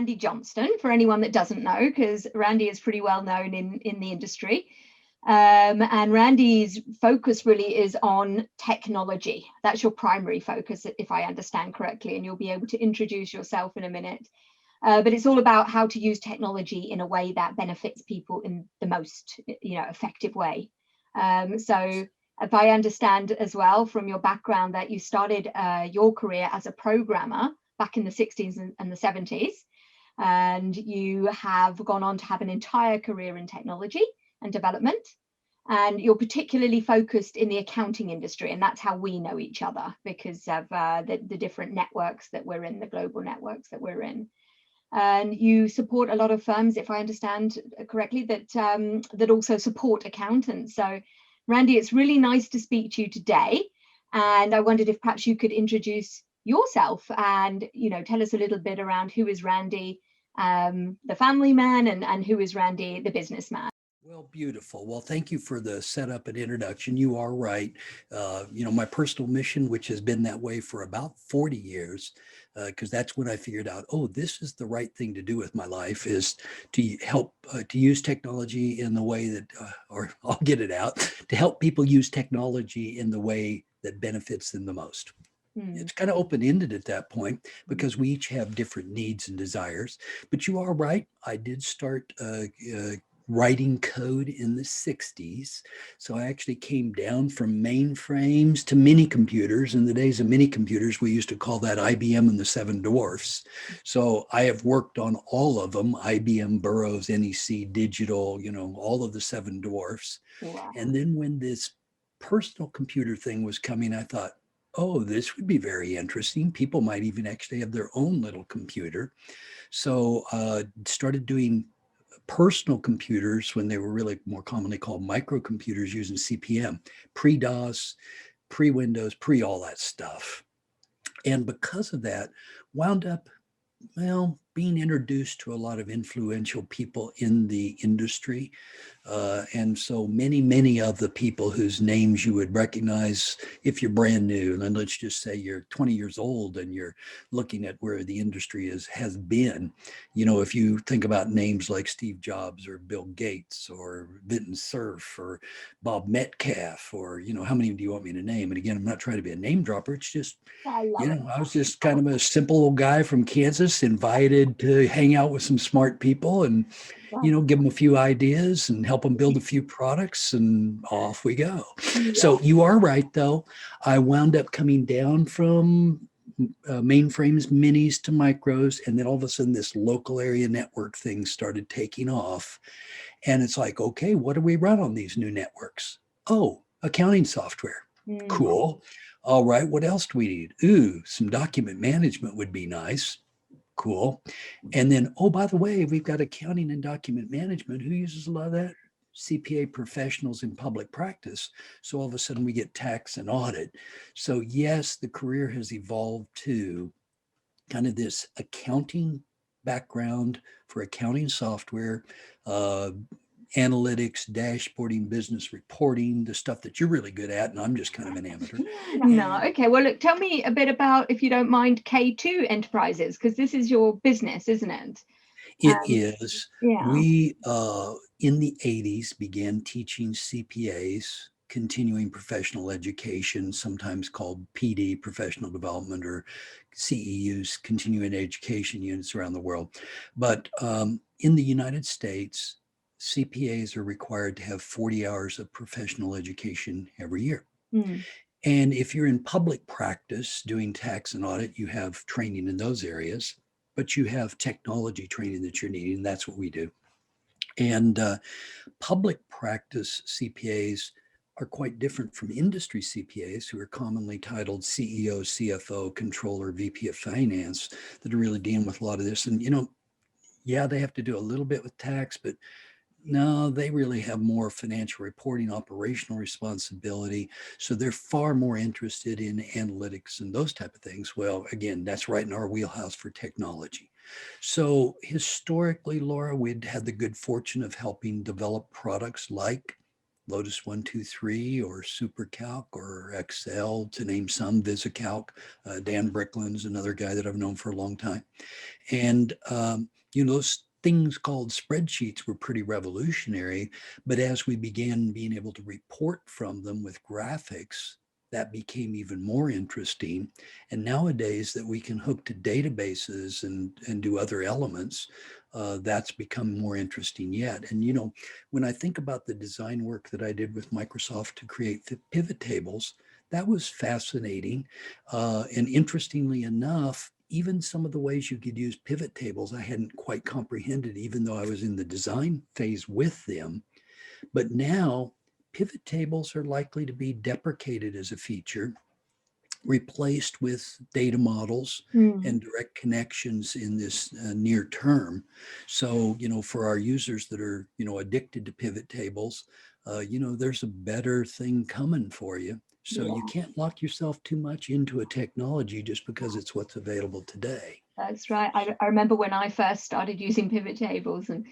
Randy Johnston, for anyone that doesn't know, because Randy is pretty well known in the industry. And Randy's focus really is on technology. That's your primary focus, if I understand correctly, and you'll be able to introduce yourself in a minute. But it's all about how to use technology in a way that benefits people in the most, effective way. So if I understand as well from your background that you started your career as a programmer back in the 60s and the 70s, and you have gone on to have an entire career in technology and development. And you're particularly focused in the accounting industry, and that's how we know each other, because of the different networks that we're in, the global networks that we're in. And you support a lot of firms, if I understand correctly, that also support accountants. So, Randy, it's really nice to speak to you today. And I wondered if perhaps you could introduce yourself and, tell us a little bit around who is Randy, the family man, and who is Randy, the businessman. Well, beautiful. Well, thank you for the setup and introduction. You are right. My personal mission, which has been that way for about 40 years, because that's when I figured out, oh, this is the right thing to do with my life, is to help to use technology in the way that, or I'll get it out, to help people use technology in the way that benefits them the most. It's kind of open-ended at that point because we each have different needs and desires. But you are right. I did start writing code in the 60s. So I actually came down from mainframes to mini computers. In the days of mini computers, we used to call that IBM and the Seven Dwarfs. So I have worked on all of them, IBM, Burroughs, NEC, Digital, all of the Seven Dwarfs. Wow. And then when this personal computer thing was coming, I thought, oh, this would be very interesting. People might even actually have their own little computer. So started doing personal computers when they were really more commonly called microcomputers using CP/M, pre-DOS, pre-Windows, pre-all that stuff. And because of that, wound up, being introduced to a lot of influential people in the industry. And so many of the people whose names you would recognize if you're brand new, and then let's just say you're 20 years old and you're looking at where the industry has been, if you think about names like Steve Jobs or Bill Gates or Vinton Cerf or Bob Metcalf, or, how many do you want me to name? And again, I'm not trying to be a name dropper. It's just, I was just kind of a simple old guy from Kansas, invited to hang out with some smart people and, give them a few ideas and help them build a few products, and off we go. Yeah. So you are right, though. I wound up coming down from mainframes, minis to micros, and then all of a sudden this local area network thing started taking off. And it's like, okay, what do we run on these new networks? Oh, accounting software. Cool. All right, what else do we need? Ooh, some document management would be nice. Cool. And then, oh, by the way, we've got accounting and document management. Who uses a lot of that? CPA professionals in public practice. So all of a sudden we get tax and audit. So yes, the career has evolved to kind of this accounting background for accounting software, analytics, dashboarding, business reporting, the stuff that you're really good at, and I'm just kind of an amateur. No, okay. Well, look, tell me a bit about, if you don't mind, K2 Enterprises, because this is your business, isn't it? It is. Yeah. We, in the 80s, began teaching CPAs, continuing professional education, sometimes called PD, professional development, or CEUs, continuing education units around the world. But in the United States, CPAs are required to have 40 hours of professional education every year. And if you're in public practice doing tax and audit, you have training in those areas, but you have technology training that you're needing. And that's what we do. And public practice CPAs are quite different from industry CPAs, who are commonly titled CEO, CFO, controller, VP of finance, that are really dealing with a lot of this. And, yeah, they have to do a little bit with tax, but no, they really have more financial reporting, operational responsibility. So they're far more interested in analytics and those type of things. Well, again, that's right in our wheelhouse for technology. So historically, Laura, we'd had the good fortune of helping develop products like Lotus 123 or SuperCalc or Excel, to name some, VisiCalc. Dan Bricklin's another guy that I've known for a long time. And, those things called spreadsheets were pretty revolutionary. But as we began being able to report from them with graphics, that became even more interesting. And nowadays that we can hook to databases and do other elements, that's become more interesting yet. And, when I think about the design work that I did with Microsoft to create the pivot tables, that was fascinating. And interestingly enough, even some of the ways you could use pivot tables, I hadn't quite comprehended, even though I was in the design phase with them. But now pivot tables are likely to be deprecated as a feature, replaced with data models and direct connections in this near term. So, for our users that are, addicted to pivot tables, there's a better thing coming for you. So you can't lock yourself too much into a technology just because it's what's available today. That's right. I remember when I first started using pivot tables, and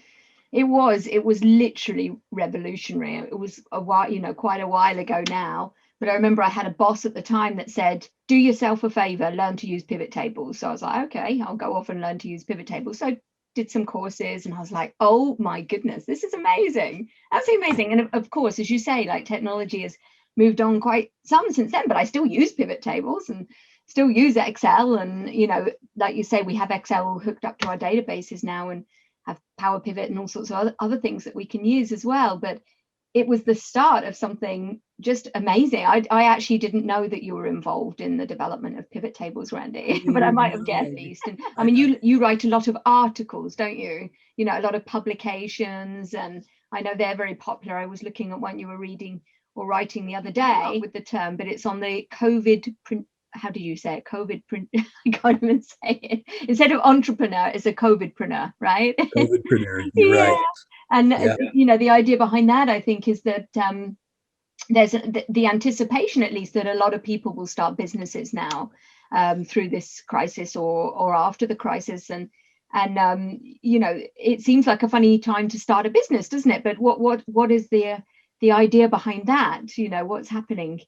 it was literally revolutionary. It was a while, quite a while ago now. But I remember I had a boss at the time that said, do yourself a favor, learn to use pivot tables. So I was like, okay, I'll go off and learn to use pivot tables. So I did some courses and I was like, oh my goodness, this is amazing. Absolutely amazing. And of course, as you say, like technology has moved on quite some since then, but I still use pivot tables and still use Excel. And, like you say, we have Excel hooked up to our databases now and have Power Pivot and all sorts of other things that we can use as well. But it was the start of something just amazing. I actually didn't know that you were involved in the development of pivot tables, Randy, but I might have guessed. And I mean, you write a lot of articles, don't you? A lot of publications, and I know they're very popular. I was looking at one you were reading or writing the other day with the term, but it's on the COVID print. How do you say it? COVID print. I can't even say it. Instead of entrepreneur, it's a COVIDpreneur, right? COVIDpreneur, you're right. And the idea behind that, I think, is that there's the anticipation, at least, that a lot of people will start businesses now through this crisis or after the crisis, and it seems like a funny time to start a business, doesn't it? But what is the idea behind that? What's happening?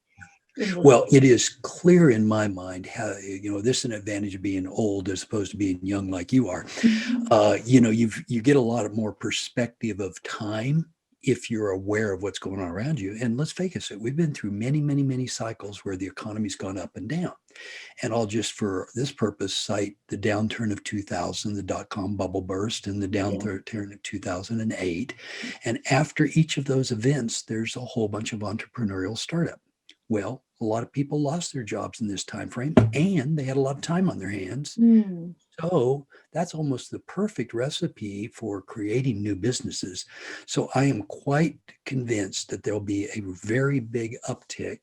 Well, it is clear in my mind how, this is an advantage of being old as opposed to being young like you are. You get a lot of more perspective of time if you're aware of what's going on around you. And let's face it, we've been through many, many, many cycles where the economy's gone up and down. And I'll just, for this purpose, cite the downturn of 2000, the dot-com bubble burst, and the downturn of 2008. And after each of those events, there's a whole bunch of entrepreneurial startup. Well, a lot of people lost their jobs in this time frame, and they had a lot of time on their hands. So that's almost the perfect recipe for creating new businesses. So I am quite convinced that there'll be a very big uptick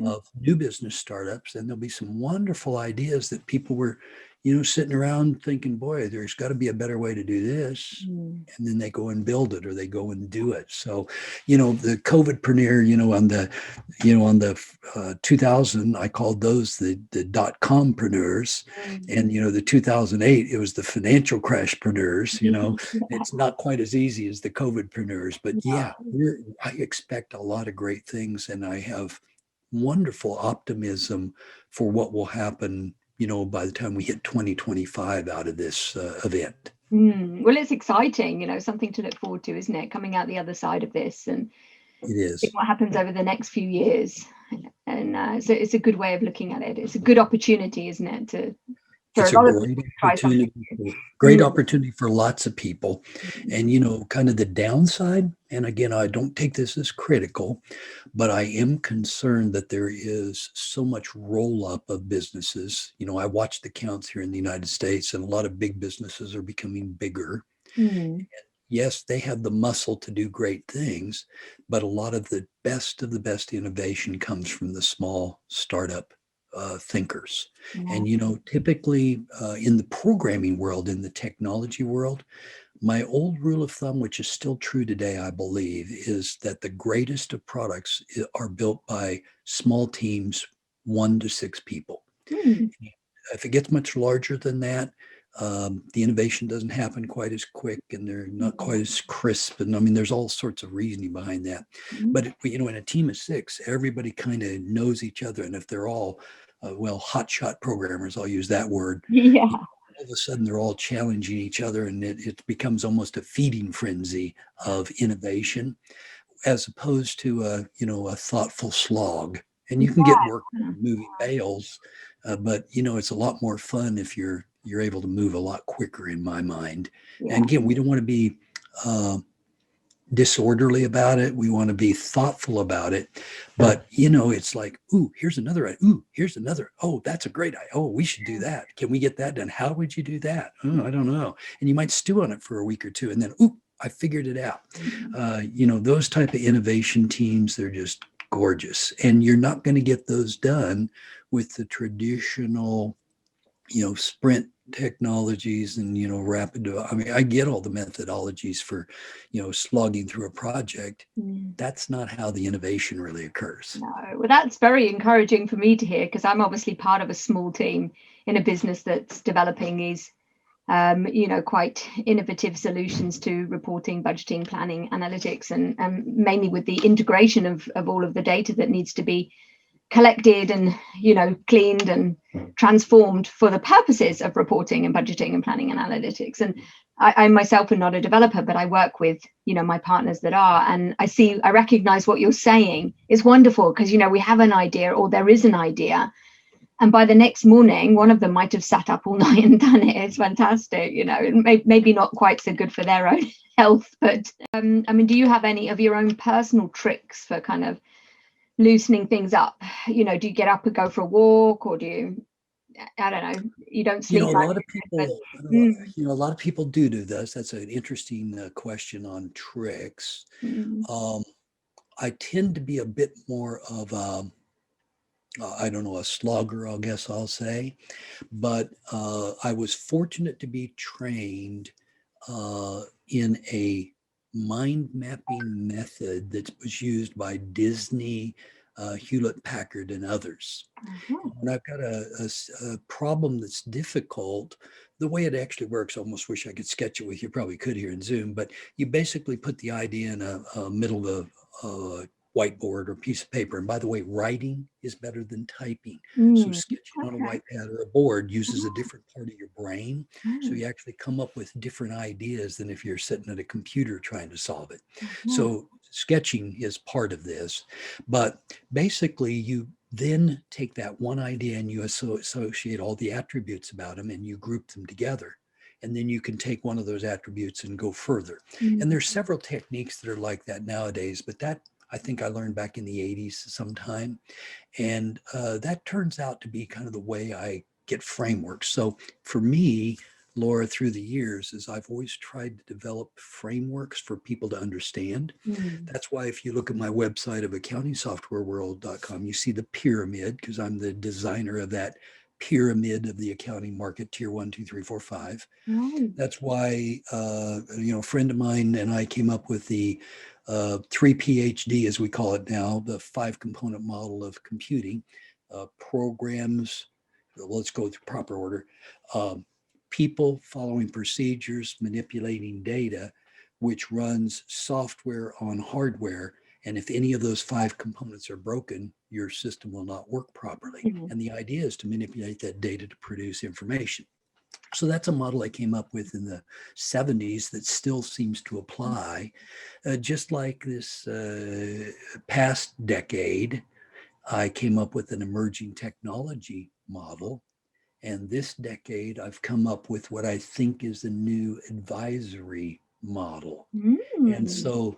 of new business startups, and there'll be some wonderful ideas that people were, sitting around thinking, boy, there's got to be a better way to do this. And then they go and build it, or they go and do it. So, the COVIDpreneur, on the 2000, I called those the dot-compreneurs. And, the 2008, it was the financial crashpreneurs. It's not quite as easy as the COVIDpreneurs, but I expect a lot of great things, and I have wonderful optimism for what will happen, by the time we hit 2025 out of this event. Well, it's exciting, something to look forward to, isn't it? Coming out the other side of this, and it is what happens over the next few years. And so it's a good way of looking at it. It's a good opportunity, isn't it? It's a great opportunity for lots of people. And, kind of the downside, and again, I don't take this as critical, but I am concerned that there is so much roll up of businesses. I watch the counts here in the United States, and a lot of big businesses are becoming bigger. Yes, they have the muscle to do great things, but a lot of the best innovation comes from the small startup thinkers. And, typically in the programming world, in the technology world, my old rule of thumb, which is still true today, I believe, is that the greatest of products are built by small teams, 1 to 6 people. If it gets much larger than that, The innovation doesn't happen quite as quick, and they're not quite as crisp. And I mean, there's all sorts of reasoning behind that. But in a team of 6, everybody kind of knows each other, and if they're all hotshot programmers, I'll use that word. Yeah. All of a sudden, they're all challenging each other, and it becomes almost a feeding frenzy of innovation, as opposed to a thoughtful slog. And you can get work moving bales, but it's a lot more fun if you're able to move a lot quicker, in my mind. Yeah. And again, we don't want to be disorderly about it. We want to be thoughtful about it. But it's like, ooh, here's another. Ooh, here's another. Oh, that's a great idea. Oh, we should do that. Can we get that done? How would you do that? Oh, I don't know. And you might stew on it for a week or two, and then, ooh, I figured it out. Those type of innovation teams, they're just gorgeous. And you're not going to get those done with the traditional, sprint technologies and, rapid. I mean, I get all the methodologies for, slogging through a project. That's not how the innovation really occurs. No, well, that's very encouraging for me to hear, because I'm obviously part of a small team in a business that's developing these quite innovative solutions to reporting, budgeting, planning, analytics, and mainly with the integration of all of the data that needs to be collected and cleaned and transformed for the purposes of reporting and budgeting and planning and analytics. And I myself am not a developer, but I work with my partners that are, and I recognize what you're saying is wonderful, because we have an idea, or there is an idea, and by the next morning, one of them might have sat up all night and done it. It's fantastic, maybe not quite so good for their own health. But do you have any of your own personal tricks for kind of loosening things up? Do you get up and go for a walk, or do you, I don't know, you don't sleep? A lot of people, a lot of people do this. That's an interesting question on tricks. I tend to be a bit more of a slogger, I guess I'll say. But I was fortunate to be trained in a mind mapping method that was used by Disney, Hewlett Packard, and others. When I've got a problem that's difficult, the way it actually works, I almost wish I could sketch it with you. Probably could here in Zoom, but you basically put the idea in a middle of a whiteboard or piece of paper. And by the way, writing is better than typing. So sketching on a white pad or a board uses a different part of your brain. So you actually come up with different ideas than if you're sitting at a computer trying to solve it. So sketching is part of this. But basically, you then take that one idea and you associate all the attributes about them and you group them together. And then you can take one of those attributes and go further. And there's several techniques that are like that nowadays, but that I think I learned back in the 80s sometime. And that turns out to be kind of the way I get frameworks. So for me, Laura, through the years, is I've always tried to develop frameworks for people to understand. That's why if you look at my website of accountingsoftwareworld.com, you see the pyramid, because I'm the designer of that pyramid of the accounting market, tier 1, 2, 3, 4, 5. That's why a friend of mine and I came up with the 3 PhD, as we call it now, the 5-component model of computing. Programs, let's go through proper order. People, following procedures, manipulating data, which runs software on hardware. And if any of those 5 components are broken, your system will not work properly. And the idea is to manipulate that data to produce information. So that's a model I came up with in the 70s that still seems to apply. Just like this past decade, I came up with an emerging technology model. And this decade, I've come up with what I think is the new advisory model. And so,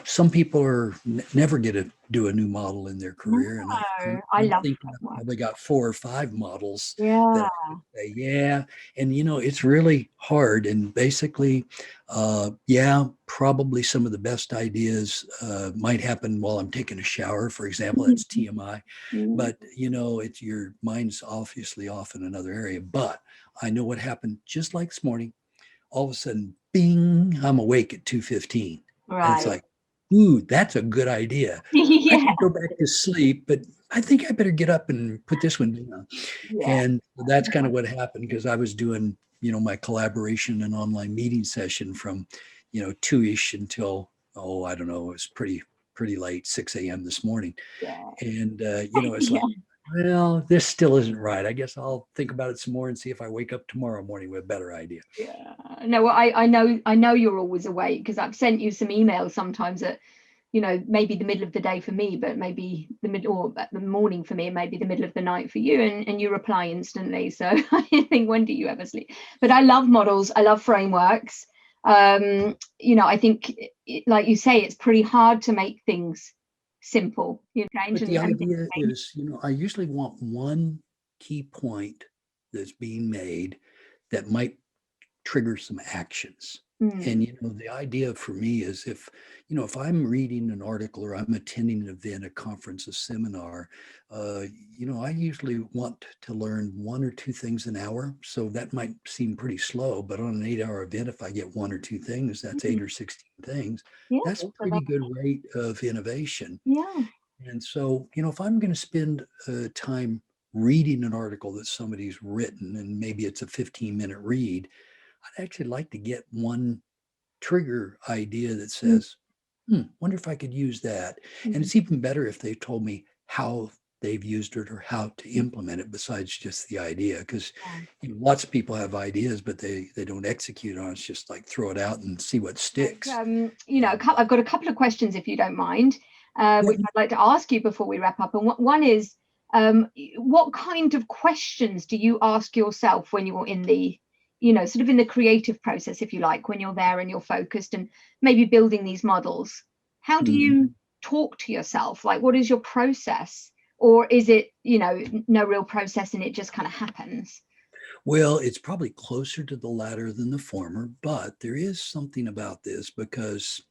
some people are never going to do a new model in their career. And I love think I've probably got 4 or 5 models that I can say, yeah. And, it's really hard. And basically, probably some of the best ideas might happen while I'm taking a shower, for example. That's TMI. But, it's your mind's obviously off in another area. But I know what happened just like this morning. All of a sudden, bing, I'm awake at 2:15. And it's like, ooh, that's a good idea. I could go back to sleep, but I think I better get up and put this one down. Yeah. And that's kind of what happened, because I was doing, my collaboration and online meeting session from, 2-ish until, oh, I don't know, it was pretty late, 6 a.m. this morning. Yeah. And, it's Yeah. like, well, this still isn't right. I guess I'll think about it some more and see if I wake up tomorrow morning with a better idea. Yeah. No, well, I know you're always awake, because I've sent you some emails sometimes at, maybe the middle of the day for me, but maybe the mid or the morning for me, and maybe the middle of the night for you, and you reply instantly. So I think, when do you ever sleep? But I love models. I love frameworks. I think, like you say, it's pretty hard to make things simple. But the And idea is, I usually want one key point that's being made that might trigger some actions. And the idea for me is, if I'm reading an article or I'm attending an event, a conference, a seminar, I usually want to learn one or two things an hour. So that might seem pretty slow, but on an 8-hour event, if I get one or two things, that's 8 or 16 things. yeah, That's a pretty good rate of innovation. yeah. And so, if I'm going to spend time reading an article that somebody's written, and maybe it's a 15-minute read, I'd actually like to get one trigger idea that says, wonder if I could use that. And it's even better if they told me how they've used it or how to implement it besides just the idea. Because lots of people have ideas, but they don't execute on it. It's just like throw it out and see what sticks. I've got a couple of questions, if you don't mind, which I'd like to ask you before we wrap up. And one is, what kind of questions do you ask yourself when you're in the sort of in the creative process, if you like, when you're there and you're focused and maybe building these models? How do you talk to yourself? Like, what is your process? Or is it, no real process and it just kind of happens? Well, it's probably closer to the latter than the former, but there is something about this, because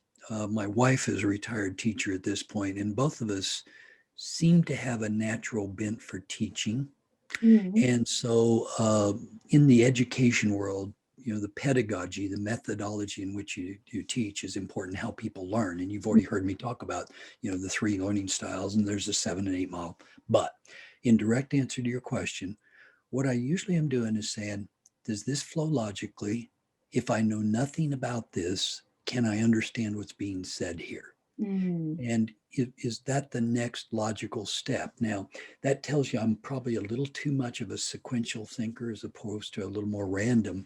my wife is a retired teacher at this point, and both of us seem to have a natural bent for teaching. And so in the education world, the pedagogy, the methodology in which you teach is important, how people learn. And you've already heard me talk about, the 3 learning styles, and there's the 7 and 8 model. But in direct answer to your question, what I usually am doing is saying, does this flow logically? If I know nothing about this, can I understand what's being said here? And is that the next logical step? Now, that tells you I'm probably a little too much of a sequential thinker as opposed to a little more random.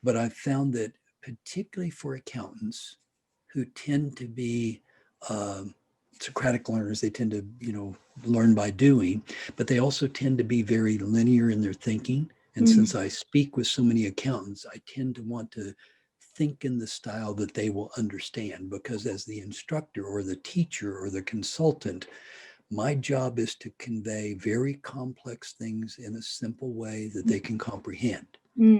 But I've found that particularly for accountants who tend to be Socratic learners, they tend to, learn by doing, but they also tend to be very linear in their thinking. And since I speak with so many accountants, I tend to want to think in the style that they will understand, because as the instructor or the teacher or the consultant, my job is to convey very complex things in a simple way that they can comprehend.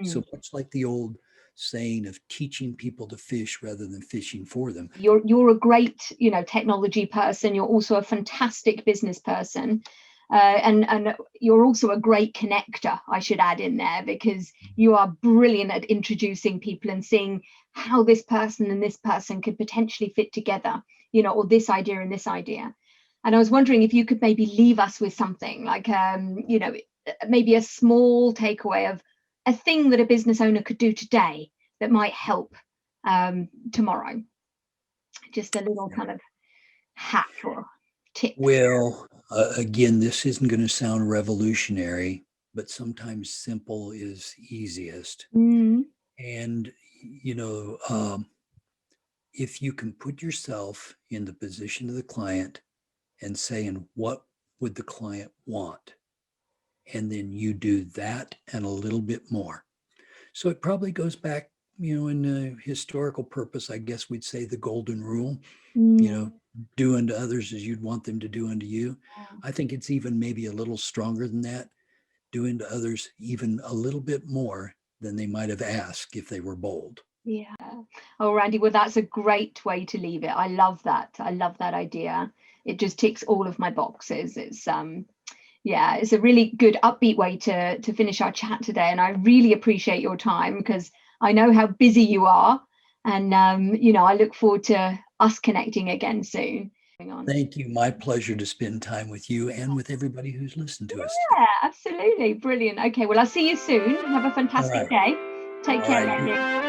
So much like the old saying of teaching people to fish rather than fishing for them. You're a great, technology person. You're also a fantastic business person. And you're also a great connector, I should add in there, because you are brilliant at introducing people and seeing how this person and this person could potentially fit together, or this idea and this idea. And I was wondering if you could maybe leave us with something like, maybe a small takeaway of a thing that a business owner could do today that might help tomorrow. Just a little kind of hack or tip. Well, again, this isn't going to sound revolutionary, but sometimes simple is easiest. And, if you can put yourself in the position of the client and saying, what would the client want? And then you do that and a little bit more. So it probably goes back, in the historical purpose, I guess we'd say the golden rule, do unto others as you'd want them to do unto you. I think it's even maybe a little stronger than that. Do unto others even a little bit more than they might have asked if they were bold. Yeah. Oh, Randy, well, that's a great way to leave it. I love that. I love that idea. It just ticks all of my boxes. It's it's a really good upbeat way to finish our chat today. And I really appreciate your time, because I know how busy you are. And, I look forward to us connecting again soon. on. Thank you. My pleasure to spend time with you and with everybody who's listened to us. Yeah, absolutely. Brilliant. Okay, well, I'll see you soon. Have a fantastic day. Take care, Randy.